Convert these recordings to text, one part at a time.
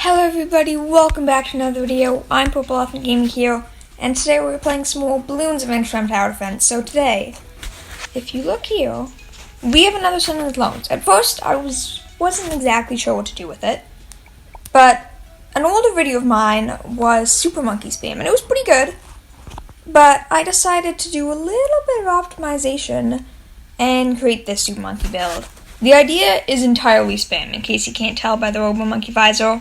Hello everybody, welcome back to another video. I'm Purple Elephant Gaming here, and today we're playing some more Bloons Adventure Time Tower Defense. So today, if you look here, we have another Sun with Loans. At first, I wasn't exactly sure what to do with it, but an older video of mine was Super Monkey Spam, and it was pretty good, but I decided to do a little bit of optimization and create this Super Monkey build. The idea is entirely spam, in case you can't tell by the Robo Monkey visor.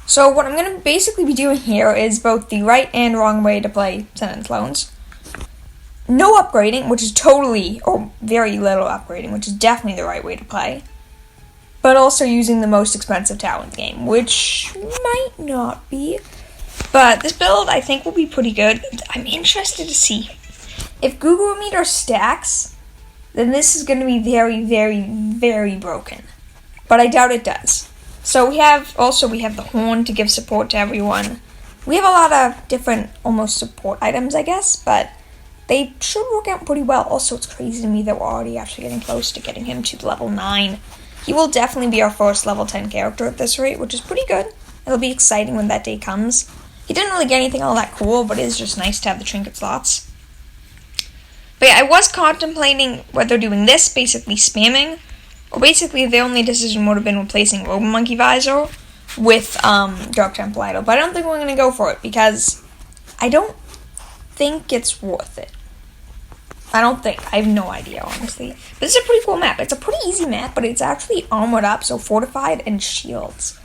So what I'm going to basically be doing here is both the right and wrong way to play Sentence Loans. No upgrading, which is totally, or very little upgrading, which is definitely the right way to play. But also using the most expensive tower in the game, which might not be. But this build, I think, will be pretty good. I'm interested to see. If Google Meter stacks, then this is going to be very, very, very broken. But I doubt it does. So we have the horn to give support to everyone. We have a lot of different almost support items, I guess, but they should work out pretty well. Also, it's crazy to me that we're already actually getting close to getting him to level 9. He will definitely be our first level 10 character at this rate, which is pretty good. It'll be exciting when that day comes. He didn't really get anything all that cool, but it is just nice to have the trinket slots. But yeah, I was contemplating whether doing this, basically spamming, or basically the only decision would have been replacing Robo Monkey Visor with Dark Temple Idol. But I don't think we're going to go for it because I don't think it's worth it. I have no idea, honestly. But it's a pretty cool map. It's a pretty easy map, but it's actually armored up, so fortified and shields,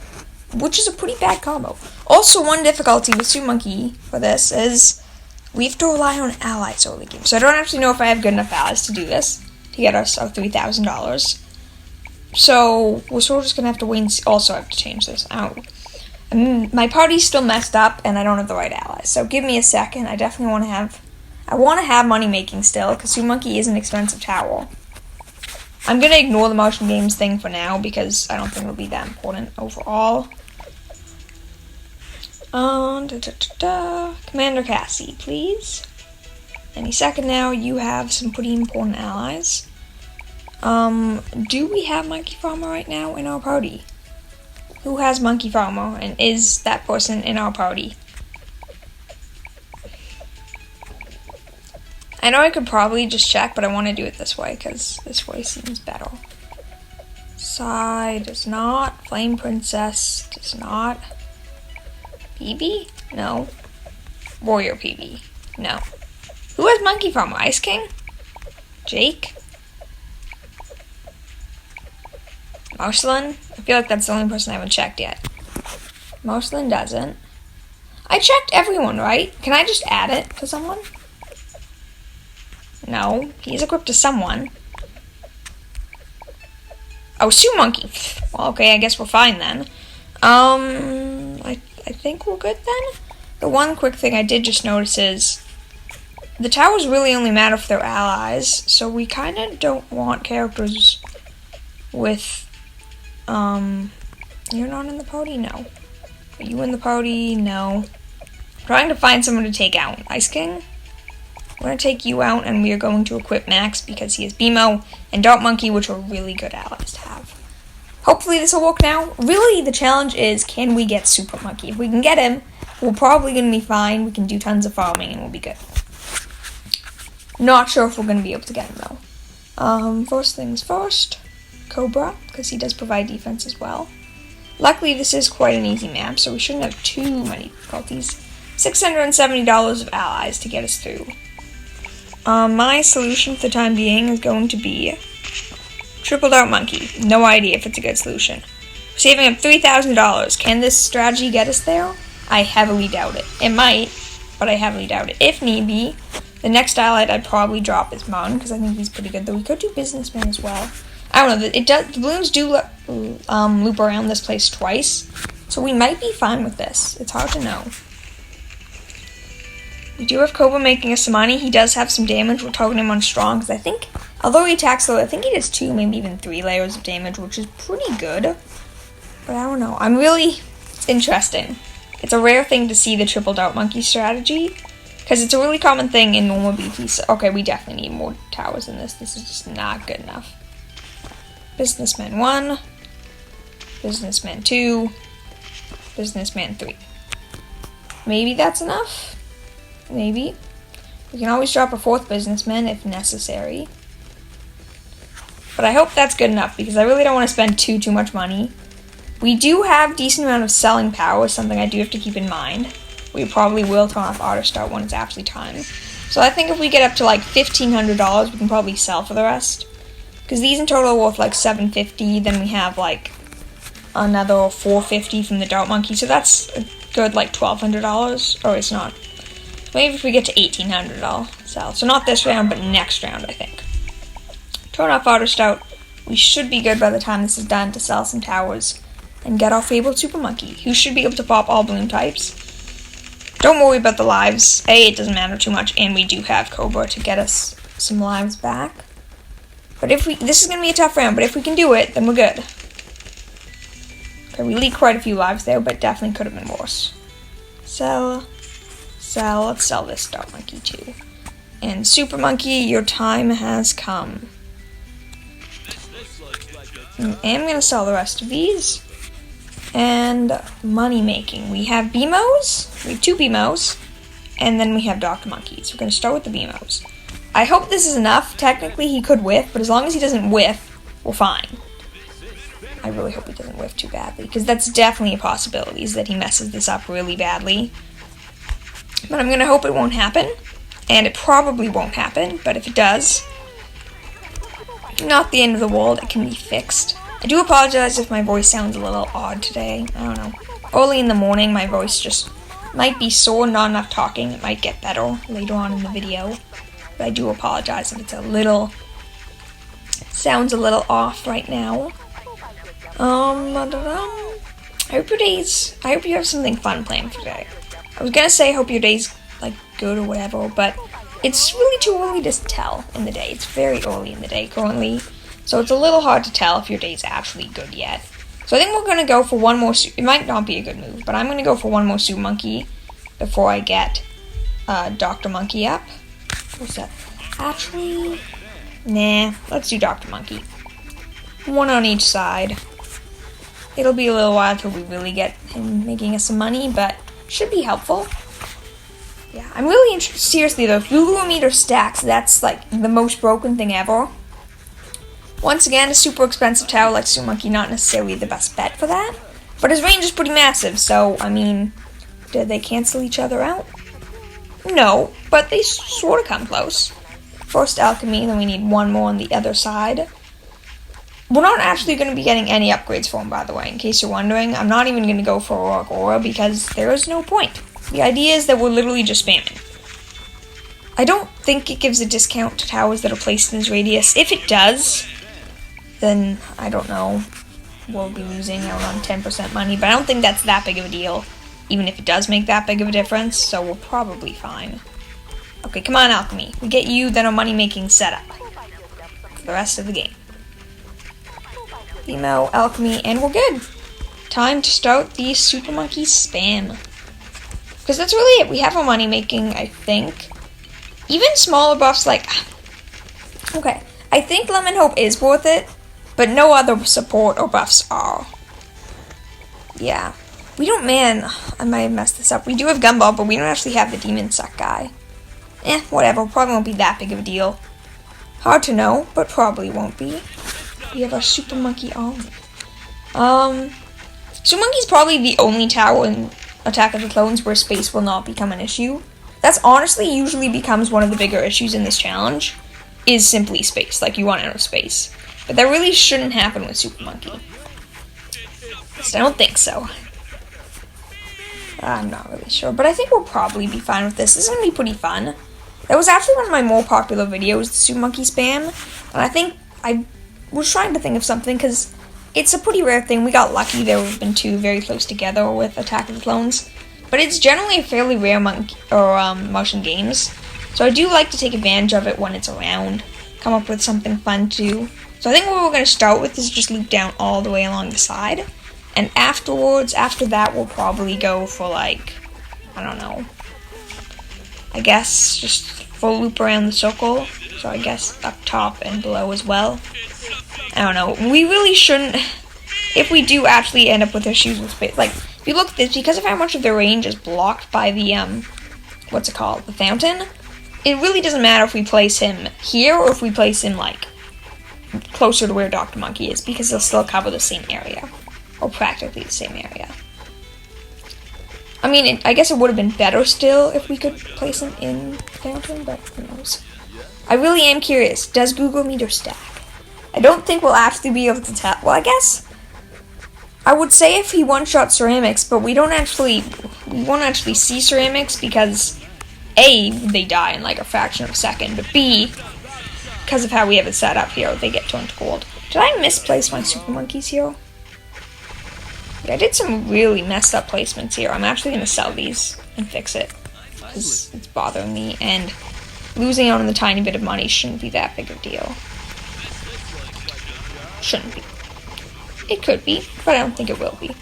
which is a pretty bad combo. Also, one difficulty with Super Monkey for this is we have to rely on allies early game. So I don't actually know if I have good enough allies to do this, to get us our $3,000. So we're sort of just going to have to wait and see. Also, I have to change this out. My party's still messed up, and I don't have the right allies. So give me a second. I definitely want to have... I want to have money making still, because Super Monkey is an expensive tower. I'm going to ignore the motion games thing for now, because I don't think it'll be that important overall. Commander Cassie, please. Any second now, you have some pretty important allies. Do we have Monkey Farmer right now in our party? Who has Monkey Farmer, and is that person in our party? I know I could probably just check, but I want to do it this way, because this way seems better. Sai does not. Flame Princess does not. PB? No. Warrior PB? No. Who has Monkey Farmer? Ice King? Jake? Marceline? I feel like that's the only person I haven't checked yet. Marceline doesn't. I checked everyone, right? Can I just add it to someone? No. He's equipped to someone. Oh, Super Monkey. Well, okay, I guess we're fine then. I think we're good then. The one quick thing I did just notice is the towers really only matter for their allies, so we kind of don't want characters with, you're not in the party? No. Are you in the party? No. I'm trying to find someone to take out. Ice King? We're going to take you out, and we are going to equip Max because he has BMO and Dark Monkey, which are really good allies to have. Hopefully this will work now. Really, the challenge is, can we get Super Monkey? If we can get him, we're probably going to be fine. We can do tons of farming, and we'll be good. Not sure if we're going to be able to get him, though. First things first, Cobra, because he does provide defense as well. Luckily, this is quite an easy map, so we shouldn't have too many difficulties. $670 of allies to get us through. My solution for the time being is going to be Triple Dark Monkey. No idea if it's a good solution. We're saving up $3,000. Can this strategy get us there? I heavily doubt it. It might, but I heavily doubt it. If need be, the next allied I'd probably drop is Mon, because I think he's pretty good, though we could do Businessman as well. I don't know, the balloons do loop around this place twice, so we might be fine with this. It's hard to know. We do have Cobra making us some money. He does have some damage. We're targeting him on strong, because I think, although he attacks low, I think he does 2, maybe even 3 layers of damage, which is pretty good. But I don't know. It's interesting. It's a rare thing to see the Triple Dark Monkey strategy, because it's a really common thing in normal BT. Okay, we definitely need more towers than this. This is just not good enough. Businessman 1. Businessman 2. Businessman 3. Maybe that's enough? Maybe. We can always drop a 4th businessman if necessary. But I hope that's good enough because I really don't want to spend too much money. We do have a decent amount of selling power, something I do have to keep in mind. We probably will turn off auto start when it's actually time. So I think if we get up to like $1,500, we can probably sell for the rest. Because these in total are worth like $750, then we have like another $450 from the Dart Monkey, so that's a good like $1,200. Or it's not. Maybe if we get to $1,800, I'll sell. So not this round, but next round, I think. Turn off auto start. We should be good by the time this is done to sell some towers and get our fabled Super Monkey, who should be able to pop all balloon types. Don't worry about the lives. It doesn't matter too much, and we do have Cobra to get us some lives back. But this is going to be a tough round, but if we can do it, then we're good. Okay, we leaked quite a few lives there, but definitely could have been worse. Sell. Let's sell this Dart Monkey too. And Super Monkey, your time has come. And I'm going to sell the rest of these. And money making. We have BMOs. We have 2 BMOs. And then we have Dr. Monkeys. We're going to start with the BMOs. I hope this is enough. Technically, he could whiff, but as long as he doesn't whiff, we're fine. I really hope he doesn't whiff too badly, because that's definitely a possibility, is that he messes this up really badly. But I'm going to hope it won't happen. And it probably won't happen, but if it does, not the end of the world. It can be fixed. I do apologize if my voice sounds a little odd today. I don't know. Early in the morning, my voice just might be sore, not enough talking. It might get better later on in the video. But I do apologize if it's sounds a little off right now. I hope you have something fun planned for today. I was gonna say I hope your day's like good or whatever, but it's really too early to tell in the day. It's very early in the day currently. So it's a little hard to tell if your day's actually good yet. So I think we're going to go for one more, it might not be a good move, but I'm going to go for one more Super Monkey before I get Dr. Monkey up. What's that? Actually, nah, let's do Dr. Monkey. One on each side. It'll be a little while until we really get him making us some money, but should be helpful. Yeah, I'm really interested, seriously though, if Lulu meter stacks, that's like the most broken thing ever. Once again, a super expensive tower like Super Monkey, not necessarily the best bet for that. But his range is pretty massive, so, I mean, did they cancel each other out? No, but they sort of come close. First Alchemy, then we need one more on the other side. We're not actually going to be getting any upgrades for him, by the way, in case you're wondering. I'm not even going to go for Aurora Aura because there is no point. The idea is that we're literally just spamming. I don't think it gives a discount to towers that are placed in his radius. If it does, then, I don't know, we'll be losing out on 10% money, but I don't think that's that big of a deal, even if it does make that big of a difference, so we're probably fine. Okay, come on, Alchemy. We get you, then our money-making setup for the rest of the game. Emo, Alchemy, and we're good. Time to start the Super Monkey spam. Because that's really it. We have our money-making, I think. Even smaller buffs like... Okay, I think Lemon Hope is worth it, but no other support or buffs are. Yeah. We don't, man, I might have messed this up. We do have Gumball, but we don't actually have the Demon Suck guy. Whatever, probably won't be that big of a deal. Hard to know, but probably won't be. We have our Super Monkey army. Super Monkey's probably the only tower in Attack of the Clones where space will not become an issue. That's honestly usually becomes one of the bigger issues in this challenge, is simply space, like you want out of space. But that really shouldn't happen with Super Monkey. At least I don't think so. I'm not really sure, but I think we'll probably be fine with this. This is going to be pretty fun. That was actually one of my more popular videos, the Super Monkey spam, and I think I was trying to think of something, because it's a pretty rare thing. We got lucky there have been two very close together with Attack of the Clones, but it's generally a fairly rare motion games, so I do like to take advantage of it when it's around, come up with something fun to do. So I think what we're going to start with is just loop down all the way along the side, and afterwards, after that, we'll probably go for like, I don't know, I guess just full loop around the circle, so I guess up top and below as well. I don't know, we really shouldn't, if we do actually end up with issues with space, like, if you look at this, because of how much of the range is blocked by the, what's it called, the fountain, it really doesn't matter if we place him here or if we place him, like, closer to where Dr. Monkey is, because he'll still cover the same area, or practically the same area. I mean, I guess it would have been better still if we could place him in the fountain, but who knows. I really am curious, does Google Meter stack? I don't think we'll actually be able to tell. Well, I guess I would say if he one-shot ceramics, but we won't actually see ceramics because A, they die in like a fraction of a second, but B, because of how we have it set up here, they get turned to gold. Did I misplace my super monkeys here? Yeah, I did some really messed up placements here. I'm actually going to sell these and fix it because it's bothering me, and losing out on the tiny bit of money shouldn't be that big of a deal. Shouldn't be. It could be, but I don't think it will be.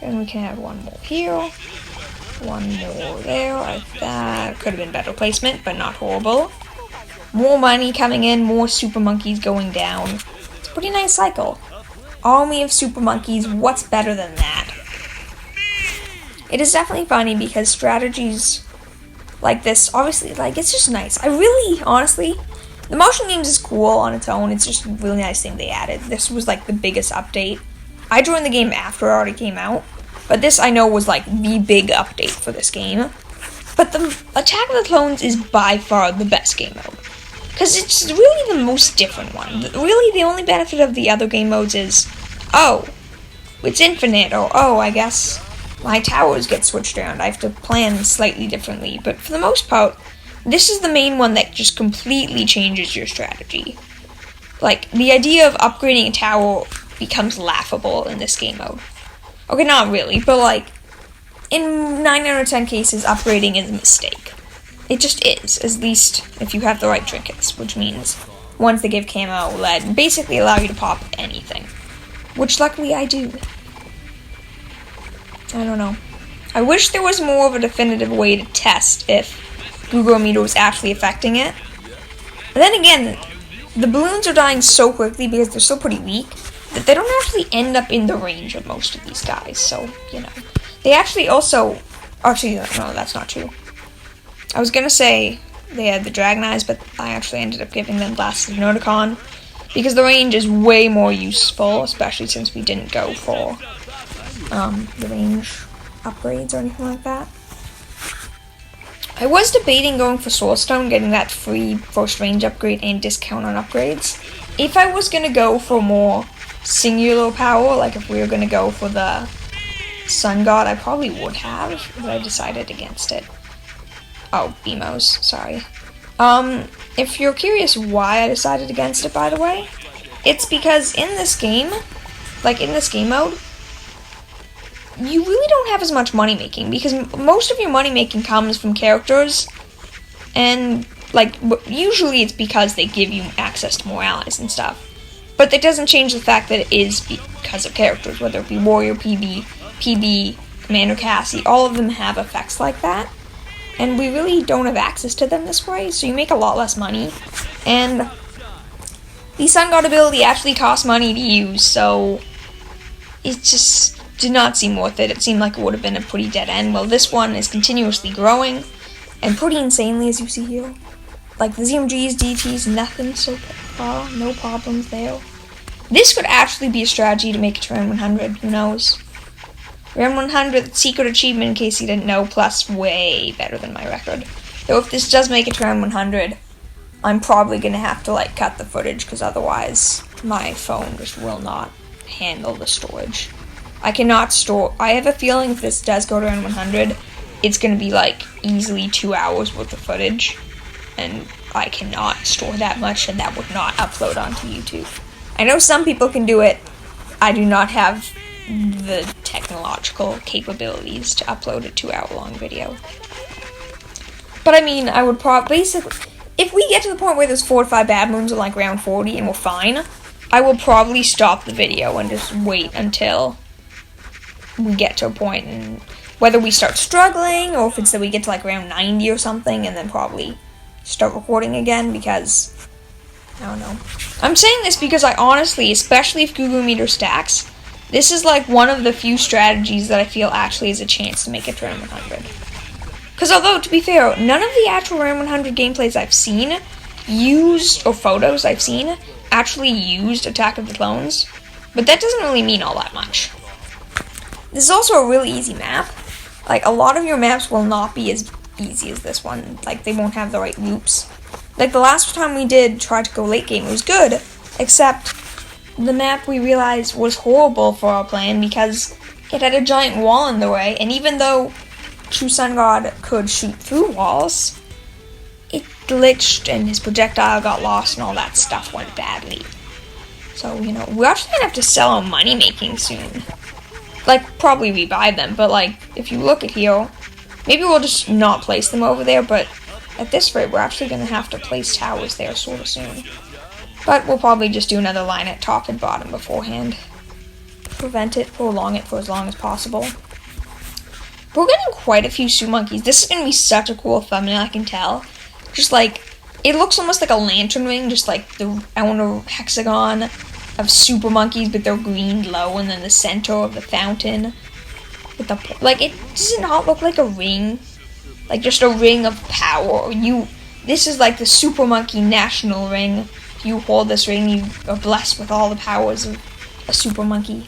And we can have one more here. One more there, like that. Could have been better placement, but not horrible. More money coming in, more super monkeys going down. It's a pretty nice cycle. Army of super monkeys, what's better than that? It is definitely funny because strategies like this, obviously, like, it's just nice. I really, honestly, the motion games is cool on its own. It's just a really nice thing they added. This was like the biggest update. I joined the game after it already came out, but this I know was like the big update for this game. But the Attack of the Clones is by far the best game mode, because it's really the most different one. Really, the only benefit of the other game modes is, oh, it's infinite, or oh, I guess my towers get switched around. I have to plan slightly differently, but for the most part, this is the main one that just completely changes your strategy. Like, the idea of upgrading a tower becomes laughable in this game mode. Okay, not really, but like, in 9 out of 10 cases, upgrading is a mistake. It just is, at least if you have the right trinkets, which means ones that give camo, lead, and basically allow you to pop anything. Which luckily I do. I don't know. I wish there was more of a definitive way to test if Google Meter was actually affecting it. But then again, the balloons are dying so quickly because they're still pretty weak that they don't actually end up in the range of most of these guys. So, you know. They actually also... Actually, no, that's not true. I was gonna say they had the Dragon Eyes, but I actually ended up giving them Blasted Noticon because the range is way more useful, especially since we didn't go for the range upgrades or anything like that. I was debating going for Soul Stone, getting that free first range upgrade and discount on upgrades. If I was gonna go for more singular power, like if we were gonna go for the Sun God, I probably would have, but I decided against it. Oh, BMOs, sorry. If you're curious why I decided against it, by the way, it's because in this game, like in this game mode, you really don't have as much money making, because most of your money making comes from characters, and like usually it's because they give you access to more allies and stuff. But that doesn't change the fact that it is because of characters, whether it be Warrior, PB, Commander Cassie, all of them have effects like that. And we really don't have access to them this way, so you make a lot less money. And the Sun God ability actually costs money to use, so it just did not seem worth it. It seemed like it would have been a pretty dead end. Well, this one is continuously growing, and pretty insanely, as you see here. Like, the ZMGs, DTs, nothing so far, no problems there. This could actually be a strategy to make it to round 100, who knows? Round 100, secret achievement, in case you didn't know, plus way better than my record. Though if this does make it to round 100, I'm probably going to have to, like, cut the footage, because otherwise my phone just will not handle the storage. I cannot store... I have a feeling if this does go to round 100, it's going to be, like, easily 2 hours worth of footage. And I cannot store that much, and that would not upload onto YouTube. I know some people can do it. I do not have the technological capabilities to upload a 2-hour-long video. But I mean, I would basically, if we get to the point where there's 4 or 5 bad moons in like round 40 and we're fine, I will probably stop the video and just wait until we get to a point, and whether we start struggling or if it's that we get to like round 90 or something, and then probably start recording again, because I don't know. I'm saying this because I honestly, especially if Google Meter stacks, This is like one of the few strategies that I feel actually has a chance to make it to round 100. Because although, to be fair, none of the actual round 100 gameplays I've seen or photos I've seen, actually used Attack of the Clones. But that doesn't really mean all that much. This is also a really easy map. Like, a lot of your maps will not be as easy as this one. Like, they won't have the right loops. Like, the last time we did try to go late game, it was good, except the map we realized was horrible for our plan because it had a giant wall in the way, and even though True Sun God could shoot through walls, it glitched and his projectile got lost and all that stuff went badly. So, we're actually gonna have to sell our money making soon. Like, probably rebuy them, but like, if you look at here, maybe we'll just not place them over there, but at this rate, we're actually gonna have to place towers there sort of soon. But we'll probably just do another line at top and bottom beforehand. Prolong it for as long as possible. We're getting quite a few Sue Monkeys. This is gonna be such a cool thumbnail, I can tell. Just like, it looks almost like a lantern ring, just like the outer hexagon of super monkeys, but they're green low, and then the center of the fountain. With the, like, it does not look like a ring. Like, just a ring of power. This is like the super monkey national ring. If you hold this ring, you are blessed with all the powers of a super monkey.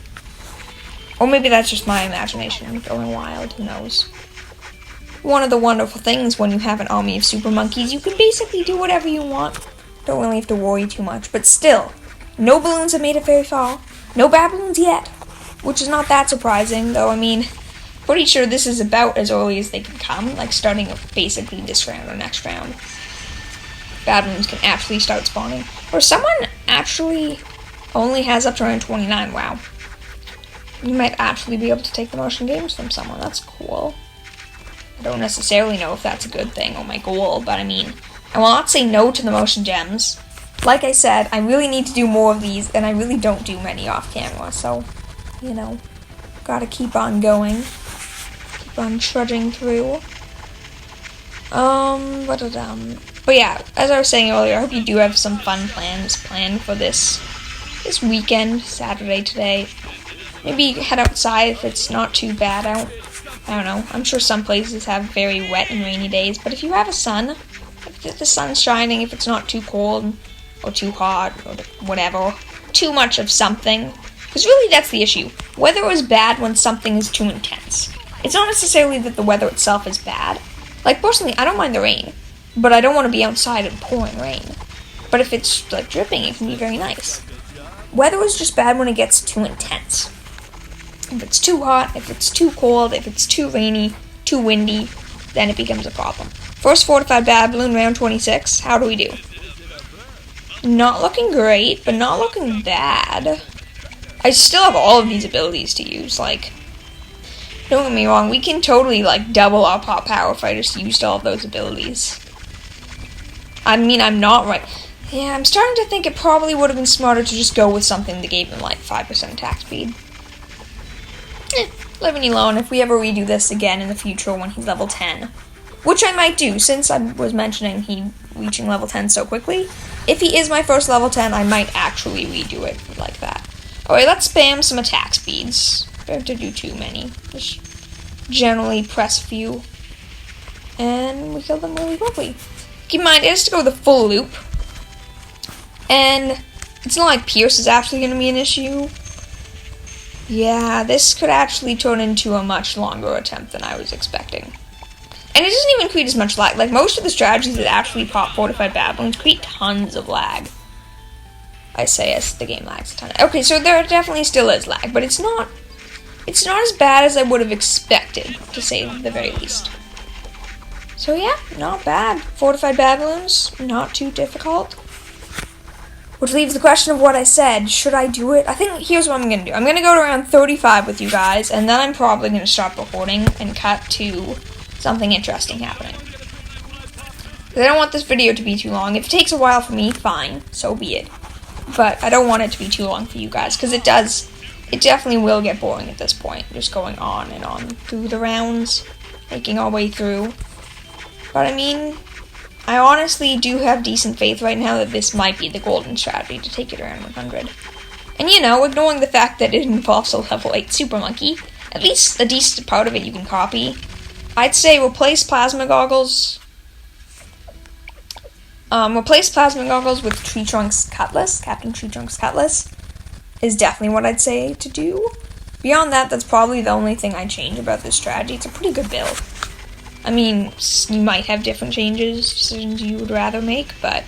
Or maybe that's just my imagination going wild, who knows. One of the wonderful things when you have an army of super monkeys, you can basically do whatever you want. Don't really have to worry too much, but still, no balloons have made it very far. No bad balloons yet, which is not that surprising, though. I mean, pretty sure this is about as early as they can come, like starting basically this round or next round. Bad balloons can actually start spawning. Or someone actually only has up to round 29, wow. You might actually be able to take the motion games from someone, that's cool. I don't necessarily know if that's a good thing or my goal, but I mean, I will not say no to the motion gems. Like I said, I really need to do more of these, and I really don't do many off camera, so, gotta keep on going. Keep on trudging through. But yeah, as I was saying earlier, I hope you do have some fun plans planned for this weekend, Saturday today. Maybe head outside if it's not too bad out. I don't know. I'm sure some places have very wet and rainy days, but if you have a sun, if the sun's shining, if it's not too cold or too hot or whatever, too much of something, because really that's the issue. Weather is bad when something is too intense. It's not necessarily that the weather itself is bad. Like, personally, I don't mind the rain, but I don't want to be outside in pouring rain. But if it's, like, dripping, it can be very nice. Weather is just bad when it gets too intense. If it's too hot, if it's too cold, if it's too rainy, too windy, then it becomes a problem. First fortified bad balloon, round 26. How do we do? Not looking great, but not looking bad. I still have all of these abilities to use, like, don't get me wrong, we can totally, like, double our pop power if I just used all of those abilities. I mean, I'm not right. Yeah, I'm starting to think it probably would have been smarter to just go with something that gave him, like, 5% attack speed. Living alone, if we ever redo this again in the future when he's level 10, which I might do, since I was mentioning he reaching level 10 so quickly. If he is my first level 10, I might actually redo it like that. Alright, let's spam some attack speeds. Don't have to do too many. Just generally press a few. And we kill them really quickly. Keep in mind, it has to go the full loop. And it's not like Pierce is actually going to be an issue. Yeah, this could actually turn into a much longer attempt than I was expecting. And it doesn't even create as much lag. Like, most of the strategies that actually pop fortified bad balloons create tons of lag. I say as the game lags a ton. Okay, so there definitely still is lag, but it's not as bad as I would have expected, to say the very least. So yeah, not bad. Fortified bad balloons, not too difficult. Which leaves the question of what I said. Should I do it? I think here's what I'm going to do. I'm going to go to around 35 with you guys, and then I'm probably going to stop recording and cut to something interesting happening. Because I don't want this video to be too long. If it takes a while for me, fine. So be it. But I don't want it to be too long for you guys, because it definitely will get boring at this point. Just going on and on through the rounds, making our way through. But I mean, I honestly do have decent faith right now that this might be the golden strategy to take it around 100. And you know, ignoring the fact that it involves a level 8 Super Monkey, at least a decent part of it you can copy. I'd say replace plasma goggles. Replace plasma goggles with Tree Trunk's Cutlass. Captain Tree Trunk's Cutlass is definitely what I'd say to do. Beyond that, that's probably the only thing I'd change about this strategy. It's a pretty good build. I mean, you might have different decisions you would rather make, but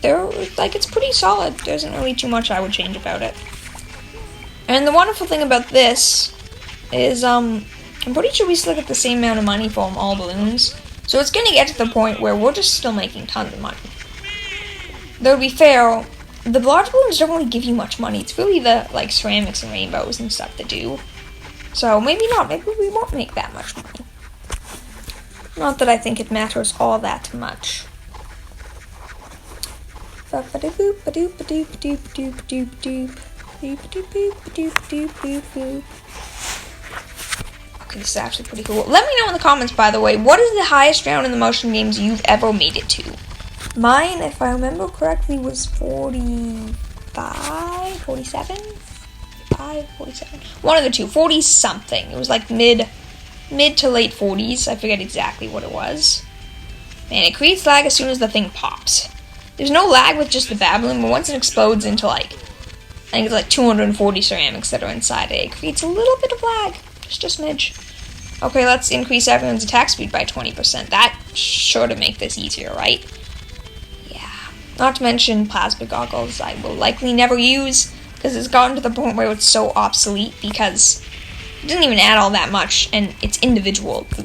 it's pretty solid. There isn't really too much I would change about it. And the wonderful thing about this is, I'm pretty sure we still get the same amount of money from all balloons. So it's gonna get to the point where we're just still making tons of money. Though to be fair, the large balloons don't really give you much money. It's really the, ceramics and rainbows and stuff that do. So maybe not. Maybe we won't make that much money. Not that I think it matters all that much. Okay, this is actually pretty cool. Let me know in the comments, by the way, what is the highest round in the motion games you've ever made it to? Mine, if I remember correctly, was 45, 47? 47? One of the two, 40 something. It was like mid to late 40s. I forget exactly what it was. Man, it creates lag as soon as the thing pops. There's no lag with just the Babbling, but once it explodes into I think it's like 240 ceramics that are inside it creates a little bit of lag. Just a smidge. Okay, let's increase everyone's attack speed by 20%. That sure to make this easier, right? Yeah. Not to mention plasma goggles I will likely never use, because it's gotten to the point where it's so obsolete, because it doesn't even add all that much, and it's individual. The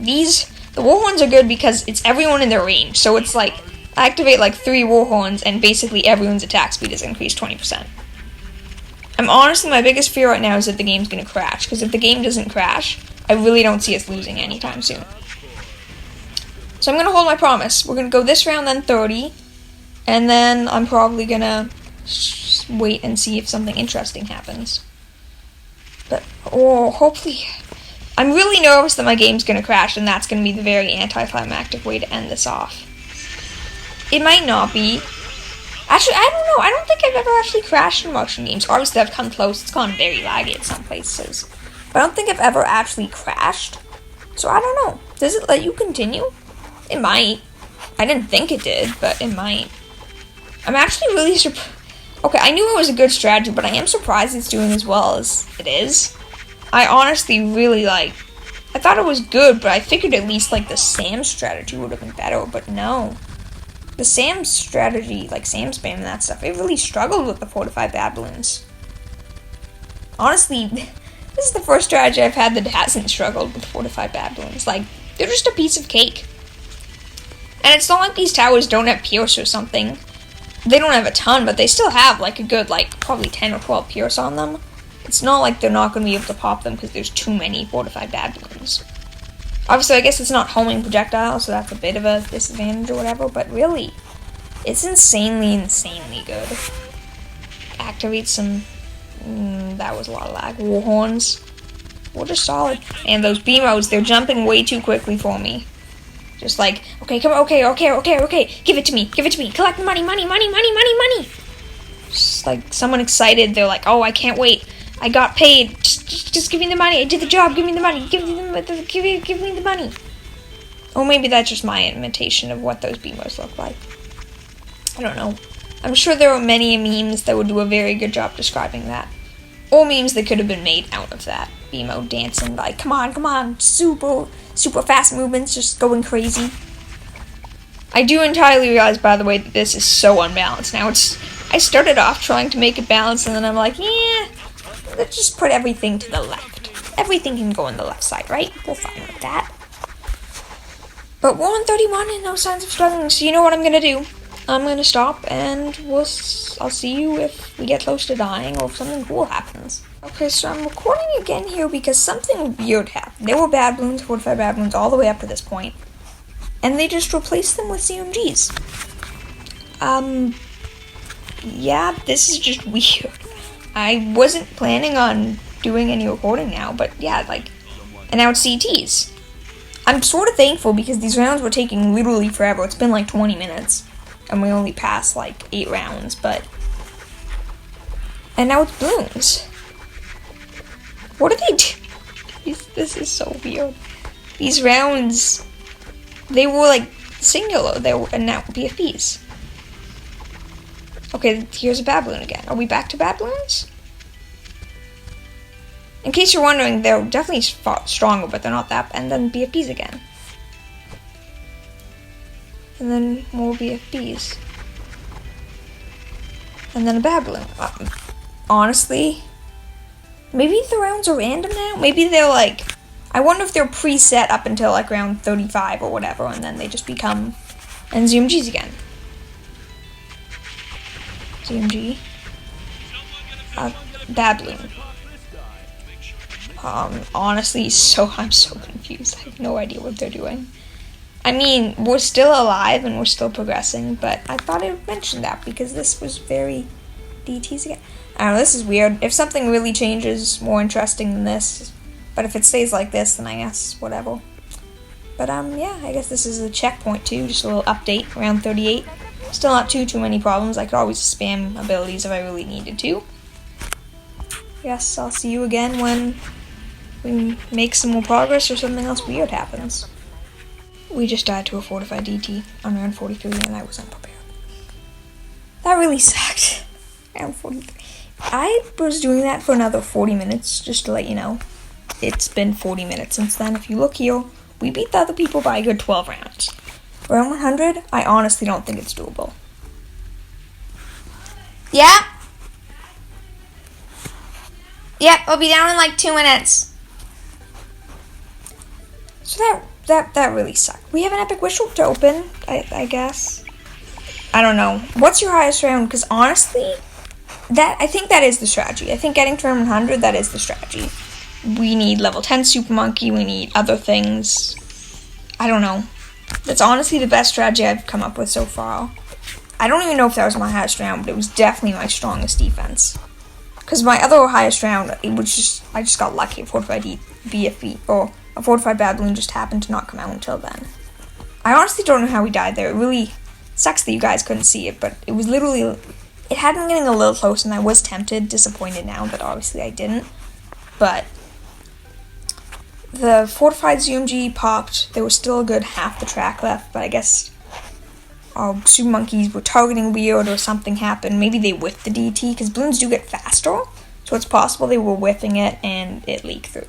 Warhorns are good because it's everyone in their range, so it's activate 3 Warhorns, and basically everyone's attack speed is increased 20%. Honestly, my biggest fear right now is that the game's gonna crash, because if the game doesn't crash, I really don't see us losing anytime soon. So I'm gonna hold my promise. We're gonna go this round, then 30, and then I'm probably gonna wait and see if something interesting happens. But, hopefully... I'm really nervous that my game's gonna crash, and that's gonna be the very anticlimactic way to end this off. It might not be. Actually, I don't know. I don't think I've ever actually crashed in motion games. Obviously, I've come close. It's gone very laggy at some places. But I don't think I've ever actually crashed. So I don't know. Does it let you continue? It might. I didn't think it did, but it might. I'm actually really surprised. Okay, I knew it was a good strategy, but I am surprised it's doing as well as it is. I honestly really I thought it was good, but I figured at least the Sam strategy would have been better, but no. The Sam strategy, Sam spam and that stuff, it really struggled with the 4 to 5 bad balloons. Honestly, this is the first strategy I've had that hasn't struggled with 4 to 5 bad balloons. They're just a piece of cake. And it's not like these towers don't have Pierce or something. They don't have a ton, but they still have a good, probably 10 or 12 Pierce on them. It's not like they're not going to be able to pop them because there's too many 4 to 5 bad balloons. Obviously, I guess it's not homing projectile, so that's a bit of a disadvantage or whatever, but really, it's insanely good. Activate some... that was a lot of lag. Warhorns. We're just solid. And those BMOs, they're jumping way too quickly for me. Just okay, come on, okay. Give it to me. Collect the money. Just someone excited, they're oh, I can't wait. I got paid. Just give me the money. I did the job. Give me the money. Give me the money. Or maybe that's just my imitation of what those BMOs look like. I don't know. I'm sure there are many memes that would do a very good job describing that. Or memes that could have been made out of that. BMO dancing come on. Super fast movements, just going crazy. I do entirely realize, by the way, that this is so unbalanced. Now, I started off trying to make it balanced, and then I'm yeah, let's just put everything to the left. Everything can go on the left side, right? We're fine with that. But we're on 31 and no signs of struggling, so you know what I'm going to do. I'm going to stop, and I'll see you if we get close to dying or if something cool happens. Okay, so I'm recording again here because something weird happened. There were bad balloons, 4 to 5 bad balloons, all the way up to this point. And they just replaced them with CMGs. Yeah, this is just weird. I wasn't planning on doing any recording now, but yeah, and now it's CTs. I'm sort of thankful because these rounds were taking literally forever. It's been 20 minutes, and we only passed 8 rounds, but And now it's Bloons. What do they do? This is so weird. These rounds, they were like singular, and now BFBs. Okay, here's a bad balloon again. Are we back to bad balloons? In case you're wondering, they're definitely stronger, but they're not that. And then BFBs again. And then more BFBs. And then a bad balloon. Honestly, maybe the rounds are random now? Maybe they're like, I wonder if they're preset up until like round 35 or whatever, and then they just become ZMGs again. ZMG. Bad balloon. Honestly, I'm so confused. I have no idea what they're doing. I mean, we're still alive and we're still progressing, but I thought I would mention that because this was very DTs again. I don't know, this is weird. If something really changes, more interesting than this, but if it stays like this, then I guess whatever. But yeah, I guess this is a checkpoint too, just a little update, round 38. Still not too many problems. I could always spam abilities if I really needed to. Yes, I'll see you again when we make some more progress or something else weird happens. We just died to a fortified DT on round 43 and I was unprepared. That really sucked. Round 43. I was doing that for another 40 minutes, just to let you know. It's been 40 minutes since then. If you look here, we beat the other people by a good 12 rounds. Round 100, I honestly don't think it's doable. Yeah? Yep, we'll be down in like 2 minutes. So that really sucked. We have an epic wish to open, I guess. I don't know. What's your highest round? Because honestly, I think that is the strategy. I think getting to round 100, that is the strategy. We need level 10 Super Monkey. We need other things. I don't know. That's honestly the best strategy I've come up with so far. I don't even know if that was my highest round, but it was definitely my strongest defense. Because my other highest round, it was just, I just got lucky. A fortified BFB, or a fortified bad balloon just happened to not come out until then. I honestly don't know how we died there. It really sucks that you guys couldn't see it, but it was literally, it had been getting a little close, and I was tempted, disappointed now that obviously I didn't. But the fortified ZMG popped. There was still a good half the track left, but I guess our Super Monkeys were targeting weird or something happened. Maybe they whiffed the DT, because balloons do get faster, so it's possible they were whiffing it and it leaked through,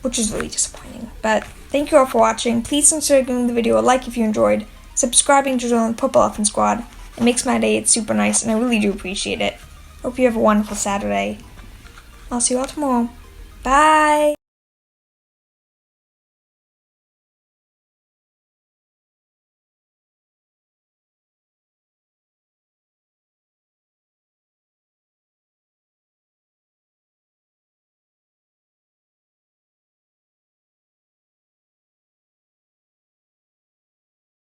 which is really disappointing. But thank you all for watching. Please consider giving the video a like if you enjoyed, subscribing to join the Purple Elephant Squad. It makes my day. It's super nice, and I really do appreciate it. Hope you have a wonderful Saturday. I'll see you all tomorrow. Bye!